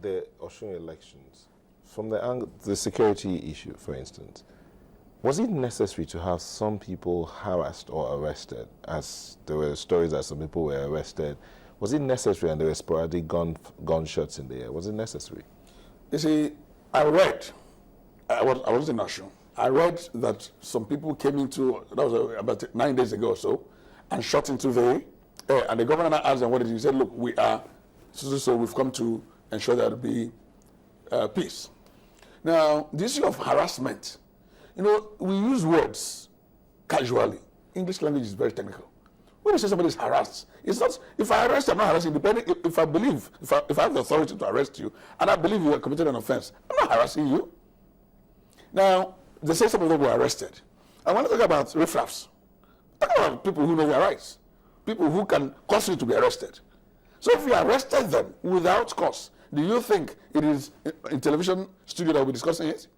the Osun elections, from the security issue, for instance, was it necessary to have some people harassed or arrested, as there were stories that some people were arrested? Was it necessary, and there were sporadic gunshots in the air? Was it necessary? You see, I was in Osun. I read that some people came into, that was about 9 days ago or so, and shot into the air. And the governor asked them what it is. He said, look, we are, so we've come to ensure there will be peace. Now, the issue of harassment, you know, we use words casually. English language is very technical. When you say somebody is harassed, it's not, if I arrest you, I'm not harassing you. Depending, if I have the authority to arrest you, and I believe you have committed an offense, I'm not harassing you. Now, they say some of them were arrested. I want to talk about riffraffs. Talk about people who know their rights. People who can cause you to be arrested. So if you arrested them without cause, do you think it is in television studio that we're discussing it?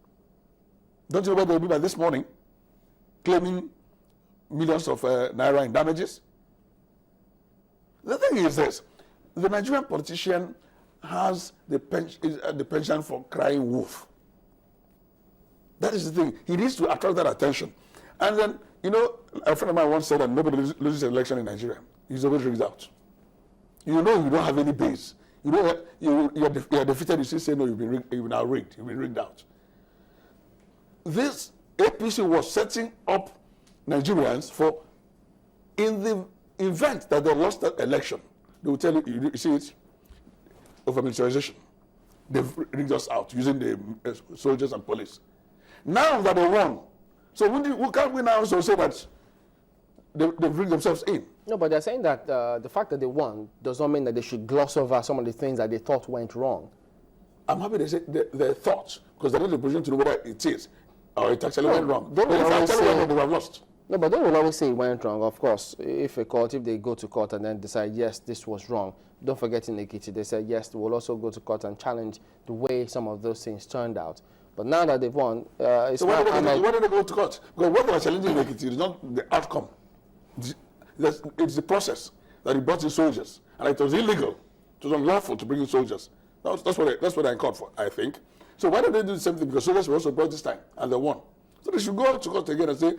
Don't you know where they'll be by this morning? Claiming millions of naira in damages? The thing is this, the Nigerian politician has the penchant for crying wolf. That is the thing. He needs to attract that attention. And then, you know, a friend of mine once said that nobody loses an election in Nigeria. He's always rigged out. You know you don't have any base. You know you're defeated, you still say no, you've been outrigged, you've been rigged out. This APC was setting up Nigerians for, in the event that they lost that election, they will tell you, you see it, over militarization. They've rigged us out using the soldiers and police. Now that they won, so can't we now also say that they've rigged themselves in? No, but they're saying that the fact that they won does not mean that they should gloss over some of the things that they thought went wrong. I'm happy they say they thought, because they're not in a position to know whether it is or it actually went wrong. They will always say, they have lost. No, but they will always say it went wrong. Of course, if they go to court and then decide, yes, this was wrong. Don't forget in Ekiti, they said, yes, they will also go to court and challenge the way some of those things turned out. But now that they've won, it's so why did they go to court? Because what they are challenging in Ekiti is not the outcome. It's the process that he brought in soldiers. And it was illegal. It was unlawful to bring in soldiers. That's what I caught for, I think. So why did they do the same thing? Because soldiers were also brought this time, and they won. So they should go to court again and say,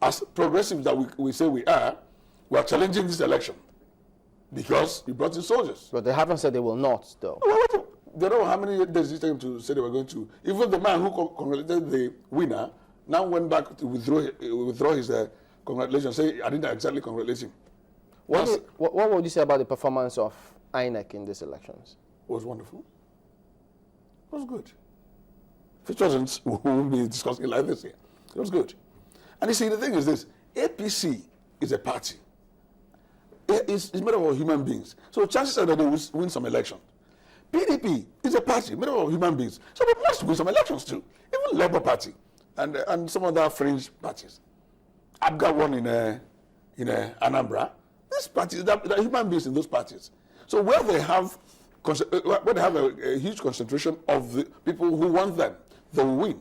as progressives that we say we are challenging this election because we brought in soldiers. But they haven't said they will not, though. Well, they don't know how many days it took them to say they were going to. Even the man who congratulated the winner now went back to withdraw his congratulations, say, I didn't exactly congratulate him. What would you say about the performance of INEC in these elections? It was wonderful. It was good. If it wasn't, we wouldn't be discussing it like this here. It was good. And you see, the thing is this, APC is a party. It's made up of human beings. So chances are that they will win some elections. PDP is a party made up of human beings. So they must win some elections too. Even Labour Party and some other fringe parties. I've got one in Anambra. These parties, there are human beings in those parties. So where they have a huge concentration of the people who want them, they will win.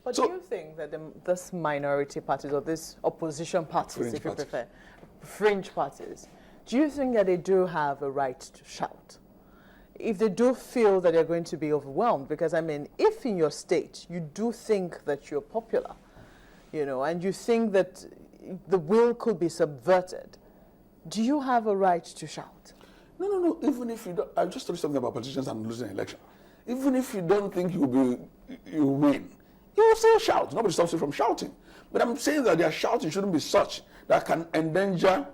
But do you think that this minority parties or these opposition parties, if you prefer, fringe parties, do you think that they do have a right to shout? If they do feel that they're going to be overwhelmed, because I mean, if in your state you do think that you're popular, you know, and you think that the will could be subverted, do you have a right to shout? No. Even if you don't, I just told you something about politicians and losing an election. Even if you don't think you win, you will still shout. Nobody stops you from shouting. But I'm saying that their shouting shouldn't be such that can engender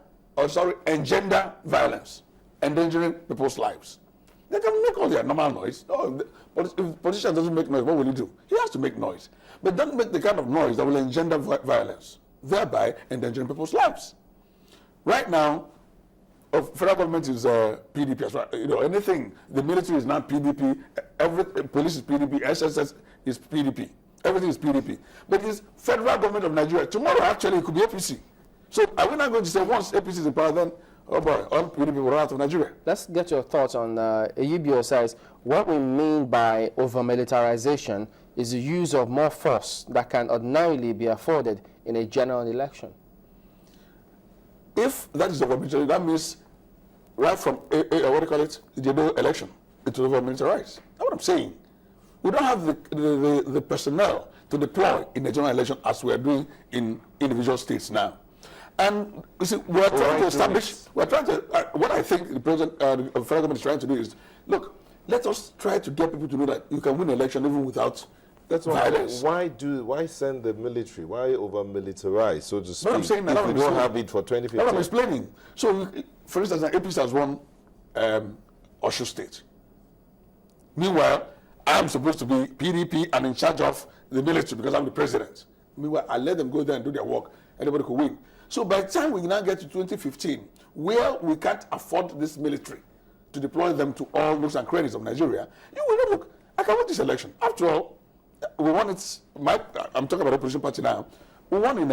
violence, endangering people's lives. They can make all their normal noise. No, if a politician doesn't make noise, what will he do? He has to make noise. But don't make the kind of noise that will engender violence, thereby endangering people's lives. Right now, federal government is PDP as well. You know, anything, the military is not PDP, police is PDP, SSS is PDP. Everything is PDP. But it's federal government of Nigeria. Tomorrow, actually, it could be APC. So are we not going to say once APC is in power, then, oh boy, all PDP will run out of Nigeria? Let's get your thoughts on Eyibio says, what we mean by over-militarization is the use of more force that can ordinarily be afforded in a general election. If that is over-militarized, that means right from, what do you call it, the election, it will over-militarize. what I'm saying. We don't have the personnel to deploy in the general election as we are doing in individual states now. And you see, we're trying to establish, what I think the president, the federal government is trying to do is, look, let us try to get people to know that you can win an election even without violence. Why send the military? Why over-militarize, so to speak, No, I'm saying that if we don't have it for 2015? No, I'm explaining. So, for instance, APC has won Osun State. Meanwhile, I'm supposed to be PDP and in charge of the military because I'm the president. Meanwhile, I let them go there and do their work. Anybody could win. So by the time we now get to 2015, where we can't afford this military to deploy them to all nooks and crannies of Nigeria, you will not look. I can win this election. After all, we won it. I'm talking about opposition party now. We won in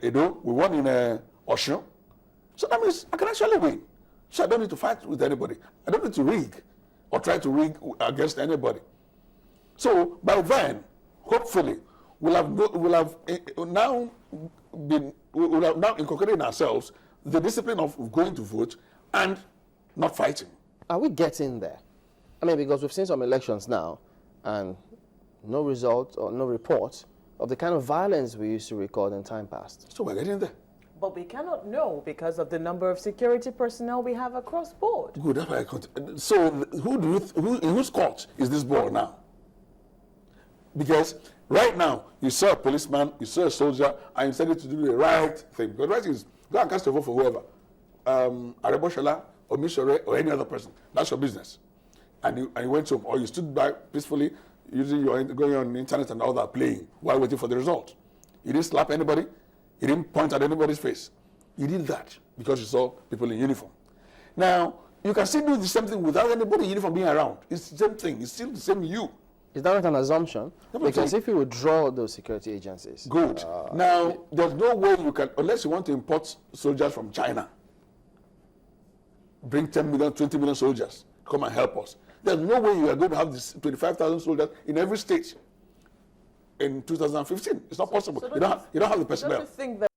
Edo. We won in Osun. So that means I can actually win. So I don't need to fight with anybody. I don't need to rig or try to rig against anybody. So by then, hopefully, we'll have now inculcated in ourselves the discipline of going to vote and not fighting. Are we getting there? I mean, because we've seen some elections now and no result or no report of the kind of violence we used to record in time past. So we're getting there. But we cannot know because of the number of security personnel we have across board. Good, that's why I can't. So in whose court is this ball now? Because right now, you saw a policeman, you saw a soldier, and you said it to do the right thing. Because right is, go and cast a vote for whoever. Areboshala, or Mishore, or any other person. That's your business. And you went home, or you stood by peacefully, going on the internet and all that, playing, while waiting for the result. You didn't slap anybody. You didn't point at anybody's face. You did that because you saw people in uniform. Now, you can still do the same thing without anybody in uniform being around. It's the same thing. It's still the same you. Is that not an assumption? Because if you withdraw those security agencies... Good. Now, there's no way you can, unless you want to import soldiers from China, bring 10 million, 20 million soldiers to come and help us. There's no way you are going to have this 25,000 soldiers in every state in 2015. It's not possible. So you don't have the personnel. Don't you think that